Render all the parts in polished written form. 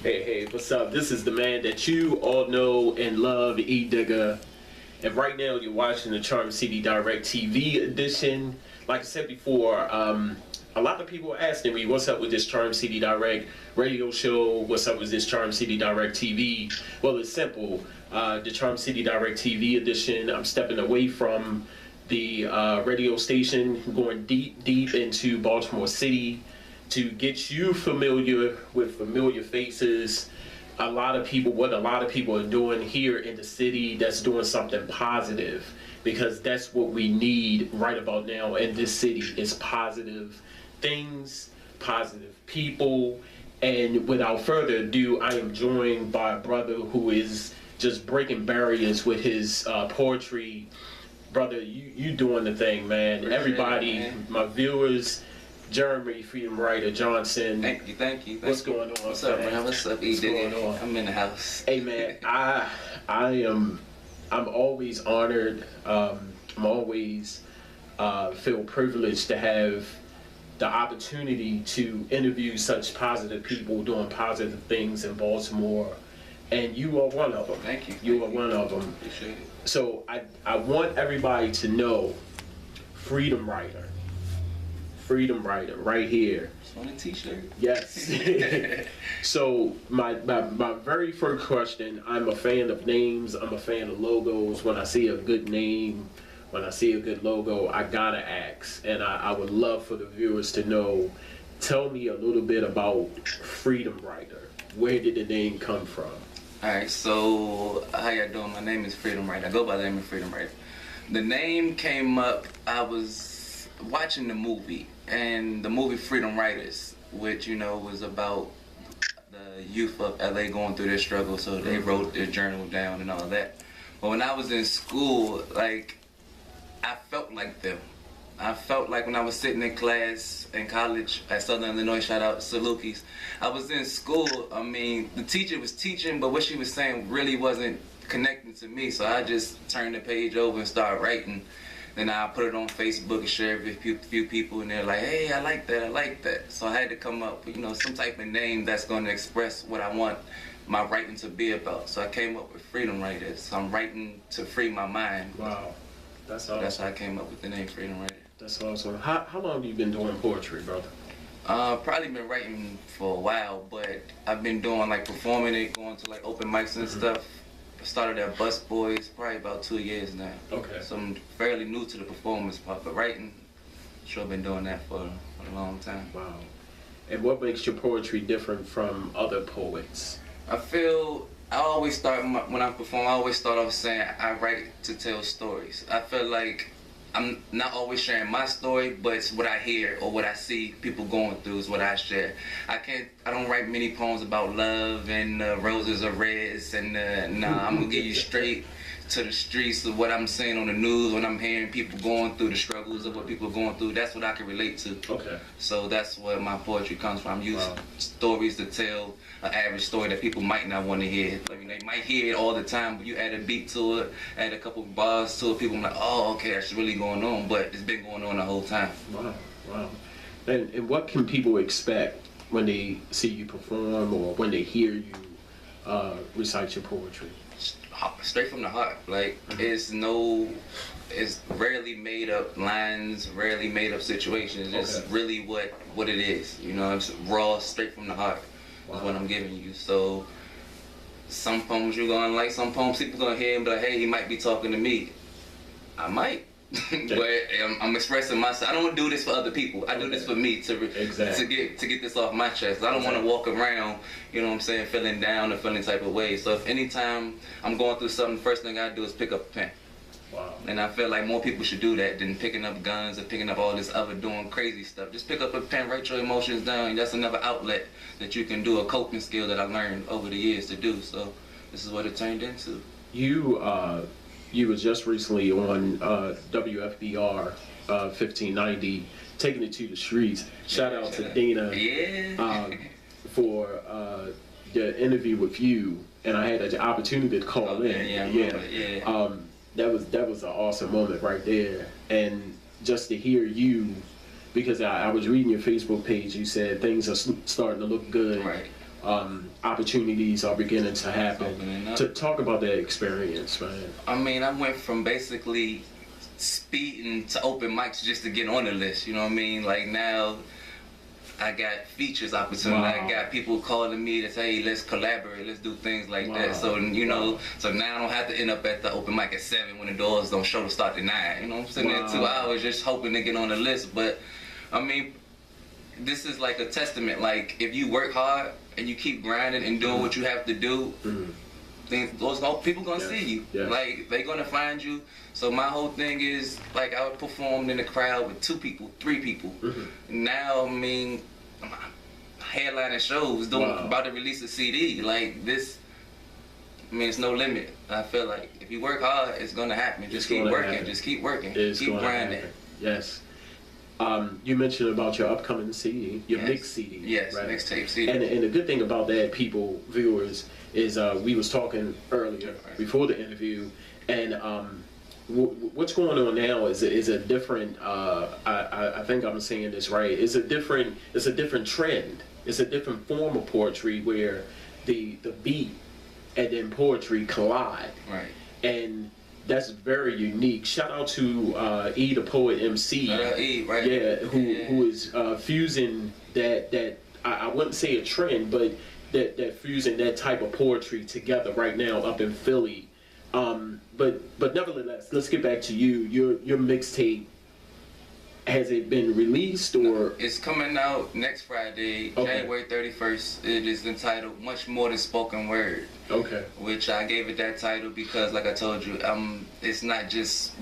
Hey, what's up? This is the man that you all know and love, E Digger. And right now you're watching the Charm City Direct TV edition. Like I said before, a lot of people are asking me, what's up with this Charm City Direct radio show? What's up with this Charm City Direct TV? Well, it's simple. The Charm City Direct TV edition, I'm stepping away from the radio station, going deep into Baltimore City to get you familiar with familiar faces. What a lot of people are doing here in the city that's doing something positive, because that's what we need right about now in this city is positive things, positive people. And without further ado, I am joined by a brother who is just breaking barriers with his poetry. Brother, you doing the thing, man. Appreciate Everybody, it, man. My viewers, Jeremy, Freedom Writer Johnson. Thank you. What's going on? What's up, man? What's up, E Digger? Going on? I'm in the house. Hey, man, I'm always honored. I'm always feel privileged to have the opportunity to interview such positive people doing positive things in Baltimore, and you are one of them. Thank you. You are one of them. Appreciate it. So I want everybody to know Freedom Writer right here. Just want a t-shirt. Yes. So my very first question, I'm a fan of names, I'm a fan of logos. When I see a good name, when I see a good logo, I gotta ask, and I would love for the viewers to know, tell me a little bit about Freedom Writer. Where did the name come from? Alright, so how y'all doing? My name is Freedom Writer. I go by the name of Freedom Writer. The name came up, I was watching the movie, and the movie Freedom Writers, which, you know, was about the youth of LA going through their struggle, so they wrote their journal down and all that. But when I was in school, like, I felt like them. I felt like when I was sitting in class in college at Southern Illinois, shout out Salukis, I was in school, I mean, the teacher was teaching, but what she was saying really wasn't connecting to me, so I just turned the page over and started writing. Then I put it on Facebook and shared it with a few people, and they're like, hey, I like that. So I had to come up with, you know, some type of name that's going to express what I want my writing to be about. So I came up with Freedom Writers. So I'm writing to free my mind. Wow, that's awesome. That's how I came up with the name Freedom Writer. That's awesome. How long have you been doing poetry, brother? Probably been writing for a while, but I've been doing like performing it, going to like open mics and stuff. I started at Bus Boys probably about 2 years now. Okay. So I'm fairly new to the performance part, but writing, sure been doing that for a long time. Wow. And what makes your poetry different from other poets? I feel I always start when I perform. I always start off saying I write to tell stories. I feel like I'm not always sharing my story, but it's what I hear or what I see people going through is what I share. I don't write many poems about love and roses are reds and nah, I'm gonna give you straight to the streets of what I'm seeing on the news when I'm hearing people going through the struggles of what people are going through. That's what I can relate to. Okay. So that's where my poetry comes from. I'm using stories to tell an average story that people might not want to hear. I mean, they might hear it all the time, but you add a beat to it, add a couple bars to it, people are like, oh, okay, that's really going on, but it's been going on the whole time. Wow. And what can people expect when they see you perform or when they hear you recite your poetry? Straight from the heart. Like, it's rarely made up lines, rarely made up situations. It's really what it is. You know, it's raw, straight from the heart. Is what I'm giving you. So some poems you're gonna like, some poems people gonna hear and be like, hey, he might be talking to me. I might. But I'm expressing myself. I don't do this for other people. I do this for me to get this off my chest. I don't want to walk around, you know what I'm saying, feeling down or feeling type of way. So if anytime I'm going through something, the first thing I do is pick up a pen. Wow. And I feel like more people should do that than picking up guns or picking up all this other doing crazy stuff. Just pick up a pen, write your emotions down. That's another outlet that you can do, a coping skill that I learned over the years to do. So this is what it turned into. You was just recently on WFBR 1590, taking it to the streets. Shout out to Dana for the interview with you, and I had the opportunity to call in. That was an awesome moment right there, and just to hear you, because I was reading your Facebook page, you said things are starting to look good. Right. opportunities are beginning to happen. Opening up. To talk about that experience, man. I mean, I went from basically speeding to open mics just to get on the list. You know what I mean? Like now, I got features opportunity. Wow. I got people calling me to say, hey, let's collaborate, let's do things like Wow. that. So, you know, so now I don't have to end up at the open mic at 7 when the doors don't show to start at 9. You know, I'm sitting there 2 hours just hoping to get on the list. But, I mean, this is like a testament. Like, if you work hard and you keep grinding and doing what you have to do, then people gonna see you. Yes. Like, they gonna find you. So my whole thing is, like, I performed in the crowd with 2 people, 3 people. Now, I mean, I'm headlining shows, about to release a CD. Like, this, I mean, it's no limit. I feel like if you work hard, it's gonna happen. Just keep working. Just keep working. Keep grinding. Yes. You mentioned about your upcoming CD, your mix CD. Yes, right? mixtape CD. And the good thing about that, people, viewers, is we was talking earlier before the interview, and what's going on now is a different. I think I'm saying this right. It's a different trend. It's a different form of poetry where the beat and then poetry collide. Right. And that's very unique. Shout out to E the Poet MC. E, right. Yeah, who is fusing that I wouldn't say a trend, but that fusing that type of poetry together right now up in Philly. But nevertheless, let's get back to you. Your mixtape, has it been released or? It's coming out next Friday, January 31st. It is entitled Much More Than Spoken Word. Okay. Which I gave it that title because, like I told you, it's not just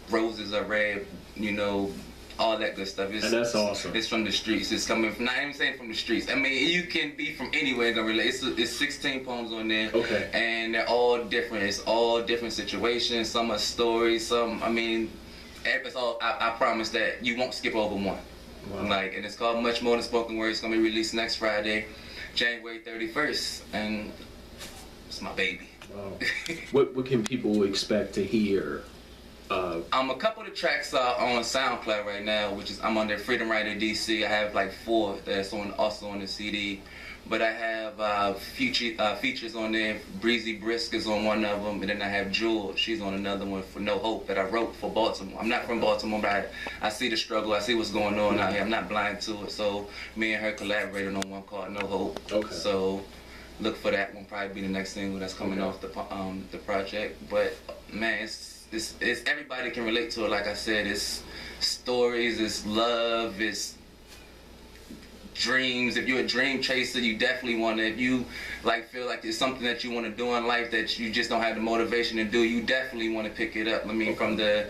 roses are red, you know, all that good stuff. And that's awesome. It's from the streets. It's coming from, not even saying from the streets. I mean, you can be from anywhere and relate. It's 16 poems on there. Okay. And they're all different. It's all different situations. Some are stories. Some, I mean, it's all, I promise that you won't skip over one. Wow. Like, and it's called Much More Than Spoken Word. It's gonna be released next Friday, January 31st, and it's my baby. Wow. What can people expect to hear? A couple of the tracks are on SoundCloud right now, which is I'm under Freedom Writer DC. I have like 4 that's also on the CD. But I have features on there. Breezy Brisk is on one of them, and then I have Jewel. She's on another one for No Hope that I wrote for Baltimore. I'm not from Baltimore, but I see the struggle. I see what's going on out here. I'm not blind to it. So me and her collaborated on one called No Hope. Okay. So look for that one. Probably be the next single that's coming off the project. But man, it's everybody can relate to it. Like I said, it's stories, it's love, it's dreams. If you're a dream chaser, you definitely want to, if you like feel like it's something that you want to do in life that you just don't have the motivation to do, you definitely want to pick it up. I mean, from the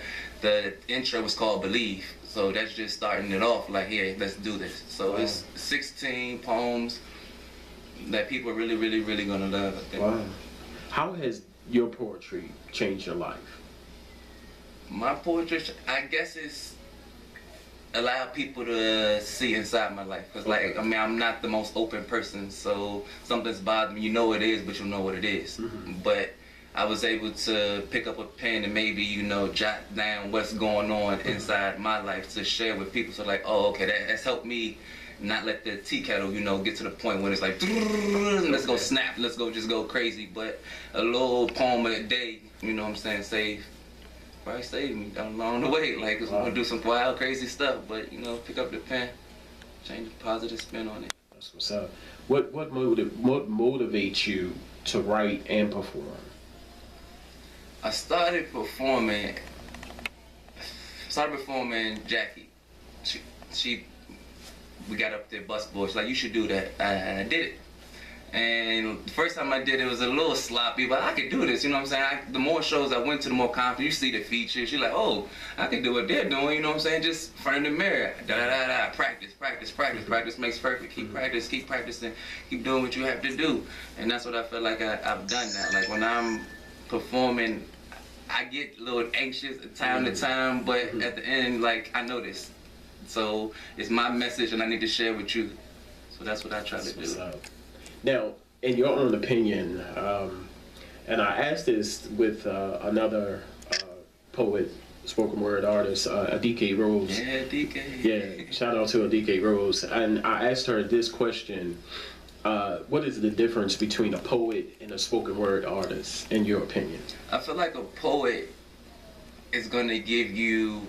intro was called Believe, so that's just starting it off like, here, let's do this. So it's 16 poems that people are really, really, really gonna love, I think. Wow. How has your poetry changed your life? My poetry, I guess it's allow people to see inside my life. Cause like, I mean, I'm not the most open person, so something's bothering me. You know it is, but you know what it is. But I was able to pick up a pen and maybe, you know, jot down what's going on inside my life to share with people. So like, oh, okay, that's helped me not let the tea kettle, you know, get to the point when it's like, let's go snap, let's go just go crazy. But a little poem a day, you know what I'm saying, probably saved me along the way. Like, I'm gonna do some wild, crazy stuff, but you know, pick up the pen, change a positive spin on it. That's what's up. What motivates you to write and perform? I started performing Jackie. We got up there, bus boy. She's like, you should do that. I did it. And the first time I did it was a little sloppy, but I could do this, you know what I'm saying? The more shows I went to, the more confident. You see the features, you're like, oh, I can do what they're doing, you know what I'm saying? Just in front of the mirror, practice makes perfect. Keep practicing, keep doing what you have to do. And that's what I feel like I've done now. Like when I'm performing, I get a little anxious time to time, but at the end, like, I know this. So it's my message and I need to share with you. So that's what I try to do. Now, in your own opinion, and I asked this with another poet, spoken word artist, Adike Rose. Yeah, Adike. Yeah, shout out to Adike Rose. And I asked her this question. what is the difference between a poet and a spoken word artist, in your opinion? I feel like a poet is gonna give you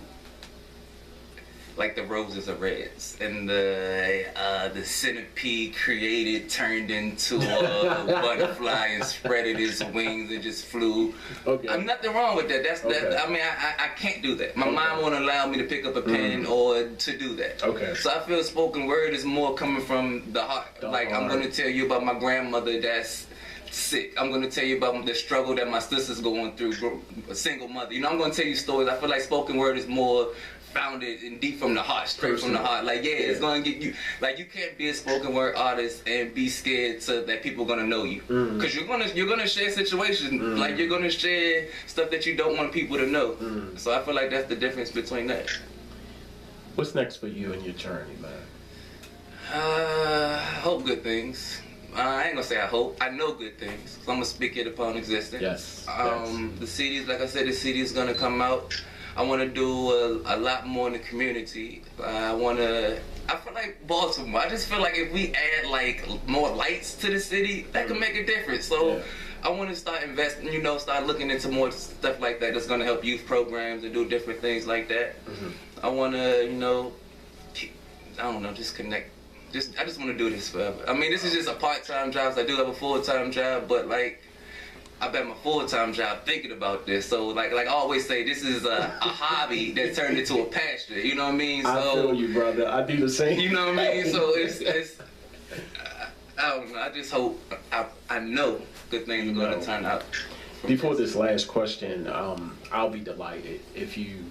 like the roses are reds and the centipede created turned into a butterfly and spreaded its wings and just flew. Okay. I'm nothing wrong with that. That. I mean, I can't do that. My mind won't allow me to pick up a pen or to do that. Okay. So I feel spoken word is more coming from the heart. I'm gonna tell you about my grandmother that's sick. I'm gonna tell you about the struggle that my sister's going through, a single mother. You know, I'm gonna tell you stories. I feel like spoken word is more founded and deep from the heart, straight from the heart. Like, it's gonna get you. Like, you can't be a spoken word artist and be scared that people are gonna know you, because you're gonna share situations. Like, you're gonna share stuff that you don't want people to know. So I feel like that's the difference between that. What's next for you in your journey, man? I hope good things. I ain't gonna say I hope. I know good things. So I'm gonna speak it upon existence. Yes. The CDs, like I said, the CD is gonna come out. I want to do a lot more in the community. I feel like Baltimore. I just feel like if we add like more lights to the city, that could make a difference. So I want to start investing, start looking into more stuff like that that's going to help youth programs and do different things like that. I want to, I don't know, just connect. I just want to do this forever. I mean, this is just a part-time job. So I do have a full-time job, but like, I bet my full-time job thinking about this. So like I always say, this is a hobby that turned into a passion. You know what I mean? So, I feel you, brother. I do the same. You know what I mean? So it's I don't know. I just hope, I know good things are going to turn out. Before this last question, I'll be delighted if you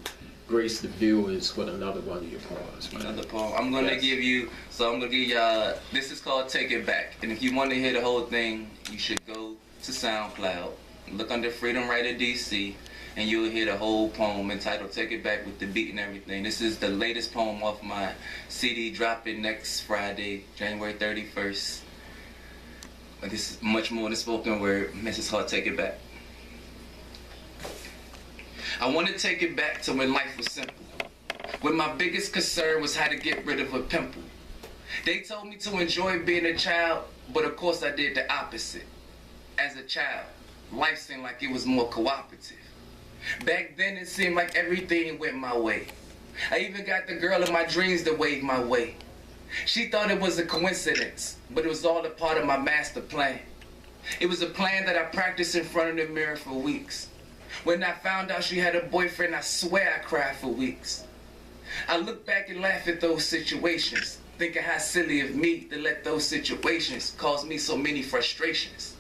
grace the viewers with another one of your poems. Another poem. I'm going to give you, y'all, this is called Take It Back. And if you want to hear the whole thing, you should go to SoundCloud, look under Freedom Writer DC, and you'll hear the whole poem entitled Take It Back with the beat and everything. This is the latest poem off my CD, dropping next Friday, January 31st. But this is much more than spoken word. This is called Take It Back. I want to take it back to when life was simple, when my biggest concern was how to get rid of a pimple. They told me to enjoy being a child, but of course I did the opposite. As a child, life seemed like it was more cooperative. Back then it seemed like everything went my way. I even got the girl of my dreams to wave my way. She thought it was a coincidence, but it was all a part of my master plan. It was a plan that I practiced in front of the mirror for weeks. When I found out she had a boyfriend, I swear I cried for weeks. I look back and laugh at those situations, thinking how silly of me to let those situations cause me so many frustrations.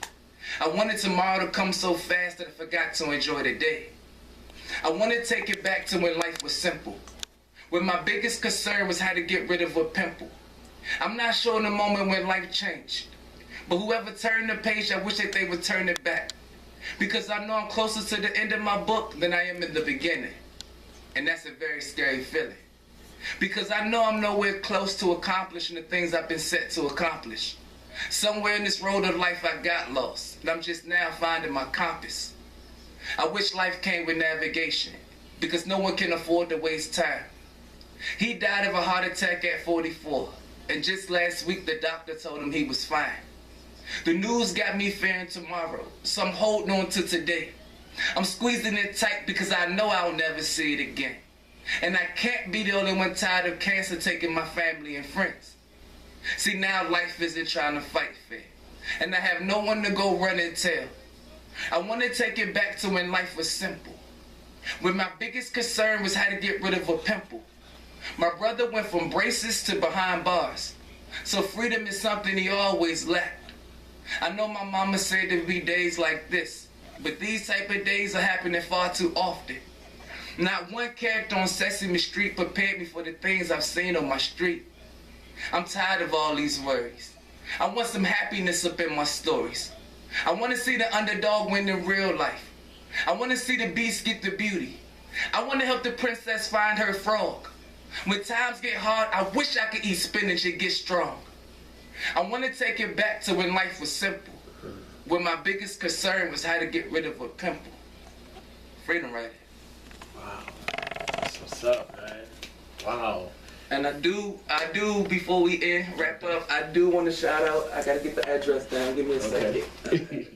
I wanted tomorrow to come so fast that I forgot to enjoy the day. I want to take it back to when life was simple, when my biggest concern was how to get rid of a pimple. I'm not sure in the moment when life changed, but whoever turned the page, I wish that they would turn it back. Because I know I'm closer to the end of my book than I am in the beginning. And that's a very scary feeling. Because I know I'm nowhere close to accomplishing the things I've been set to accomplish. Somewhere in this road of life I got lost, and I'm just now finding my compass. I wish life came with navigation, because no one can afford to waste time. He died of a heart attack at 44, and just last week the doctor told him he was fine. The news got me fearing tomorrow, so I'm holding on to today. I'm squeezing it tight because I know I'll never see it again. And I can't be the only one tired of cancer taking my family and friends. See, now life isn't trying to fight fair, and I have no one to go run and tell. I want to take it back to when life was simple, when my biggest concern was how to get rid of a pimple. My brother went from braces to behind bars, so freedom is something he always lacked. I know my mama said there'd be days like this, but these type of days are happening far too often. Not one character on Sesame Street prepared me for the things I've seen on my street. I'm tired of all these worries. I want some happiness up in my stories. I want to see the underdog win in real life. I want to see the beast get the beauty. I want to help the princess find her frog. When times get hard, I wish I could eat spinach and get strong. I want to take it back to when life was simple, when my biggest concern was how to get rid of a pimple. Freedom Writer. Wow. That's what's up, man. Wow. And I do, before we wrap up, I do want to shout out, I gotta get the address down, give me a second.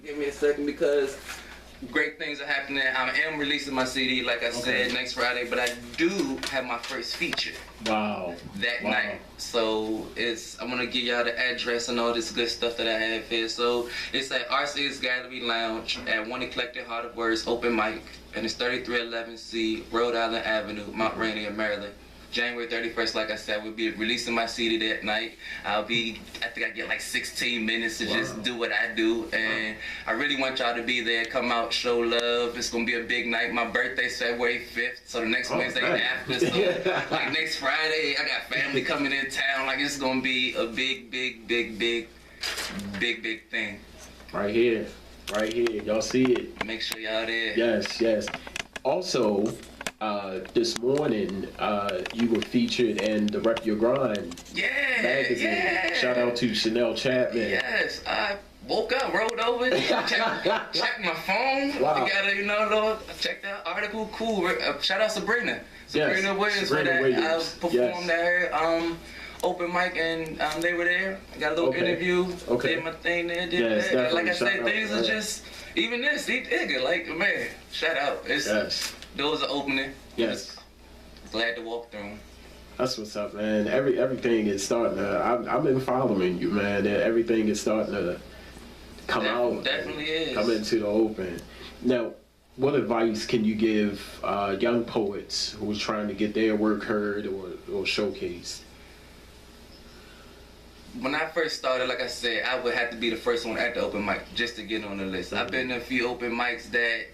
Give me a second, because great things are happening. I am releasing my CD, like I said, next Friday, but I do have my first feature. Wow. That night. So I'm gonna give y'all the address and all this good stuff that I have here. So it's at RC's Gallery Lounge at One Eclectic Heart of Words open mic, and it's 3311C Rhode Island Avenue, Mount Rainier, Maryland. January 31st, like I said, we'll be releasing my CD that night. I think I get like 16 minutes to just do what I do. And I really want y'all to be there. Come out, show love. It's going to be a big night. My birthday's February 5th, so the next Wednesday after. So like next Friday, I got family coming in town. Like it's going to be a big thing. Right here. Y'all see it. Make sure y'all there. Yes. Also, this morning, you were featured in the Rep Your Grind magazine. Yeah. Shout out to Chanel Chapman. Yes, I woke up, rolled over, checked my phone. Wow. I checked out article. Cool. Shout out Sabrina Williams for that. Williams. I performed at her open mic, and they were there. I got a little interview. Did my thing there. Did that. Like I said, things are just even this. Like man, shout out. Doors are opening. Yes. Glad to walk through. That's what's up, man. Everything is starting to. I've been following you, man. Everything is starting to come out. Definitely is. Come into the open. Now, what advice can you give young poets who are trying to get their work heard or showcased? When I first started, like I said, I would have to be the first one at the open mic just to get on the list. I've been to a few open mics that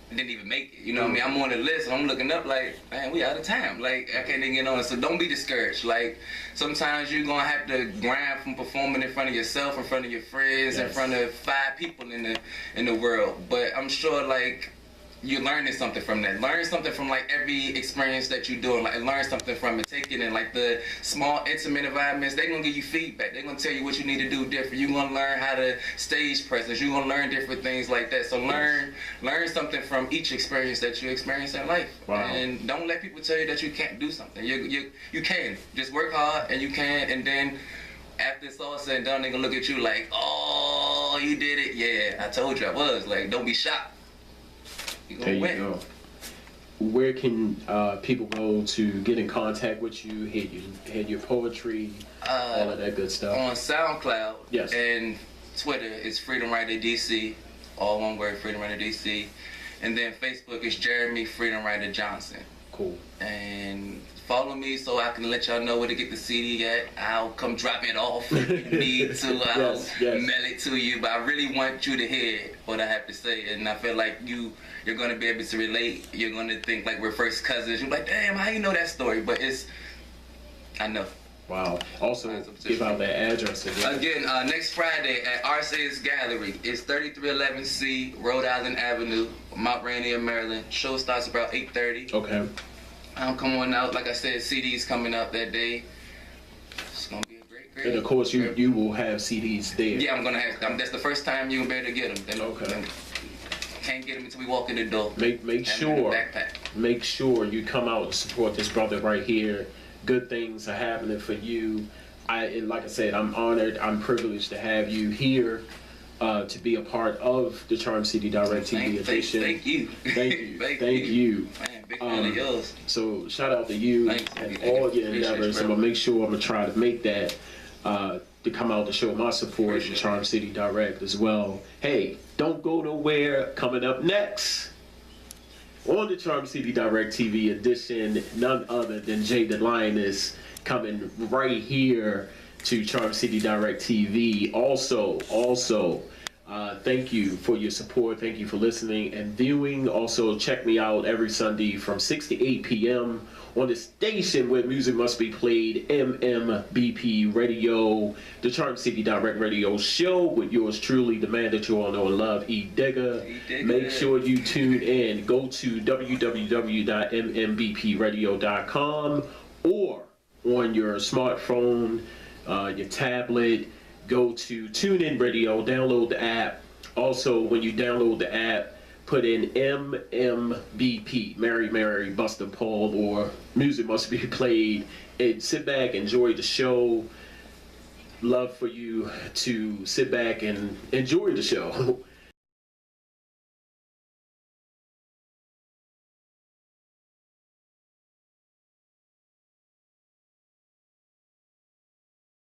didn't even make it. You know what I mean? I'm on the list and I'm looking up like, man, we out of time. Like, I can't even get on it. So don't be discouraged. Like, sometimes you're going to have to grind from performing in front of yourself, in front of your friends, in front of 5 people in the world. But I'm sure, like, you're learning something from that. Learn something from like every experience that you're doing. Like learn something from it. Take it in like the small intimate environments. They're gonna give you feedback. They're gonna tell you what you need to do different. You're gonna learn how to stage presence. You're gonna learn different things like that. So learn something from each experience that you experience in life. Wow. And don't let people tell you that you can't do something. You can. Just work hard and you can. And then after it's all said and done, they're gonna look at you like, oh, you did it. Yeah, I told you I was. Like, don't be shocked. There you go. Where can people go to get in contact with you, hear your poetry, all of that good stuff? On SoundCloud yes. And Twitter, it's Freedom Writer DC, all one word, Freedom Writer DC. And then Facebook is Jeremy Freedom Writer Johnson. Cool. And follow me so I can let y'all know where to get the CD at. I'll come drop it off if you need to. I'll mail it to you. But I really want you to hear what I have to say. And I feel like you're going to be able to relate. You're going to think like we're first cousins. You're like, damn, how you know that story? But I know. Wow. Also, give out that address again. Again, next Friday at RC's Gallery. It's 3311C Rhode Island Avenue, Mount Rainier, Maryland. Show starts about 8:30. Okay. Come on out. Like I said, CDs coming out that day. It's going to be a great. And of course, you will have CDs there. Yeah, I'm going to have them. That's the first time you're going to be able to get them. Okay. Can't get them until we walk in the door. Make sure you come out and support this brother right here. Good things are happening for you. And like I said, I'm honored, I'm privileged to have you here to be a part of the Charm City Direct TV edition. Thank you. Thank you. Man, big fan of yours. So shout out to you and all your endeavors. I'm gonna try to make that to come out to show my support to Charm City Direct as well. Hey, don't go nowhere. Coming up next on the Charm City Direct TV edition, none other than Jay the Lioness coming right here to Charm City Direct TV. Also, thank you for your support. Thank you for listening and viewing. Also, check me out every Sunday from 6 to 8 p.m. on the station where music must be played, MMBP Radio, the Charm City Direct Radio Show with yours truly, the man that you all know and love, E. Digger. Make sure you tune in. Go to www.mmbpradio.com or on your smartphone, your tablet, go to TuneIn Radio, download the app. Also, when you download the app, put in MMBP, Mary Mary Bustin' Paul, or Music Must Be Played, and sit back, enjoy the show. Love for you to sit back and enjoy the show.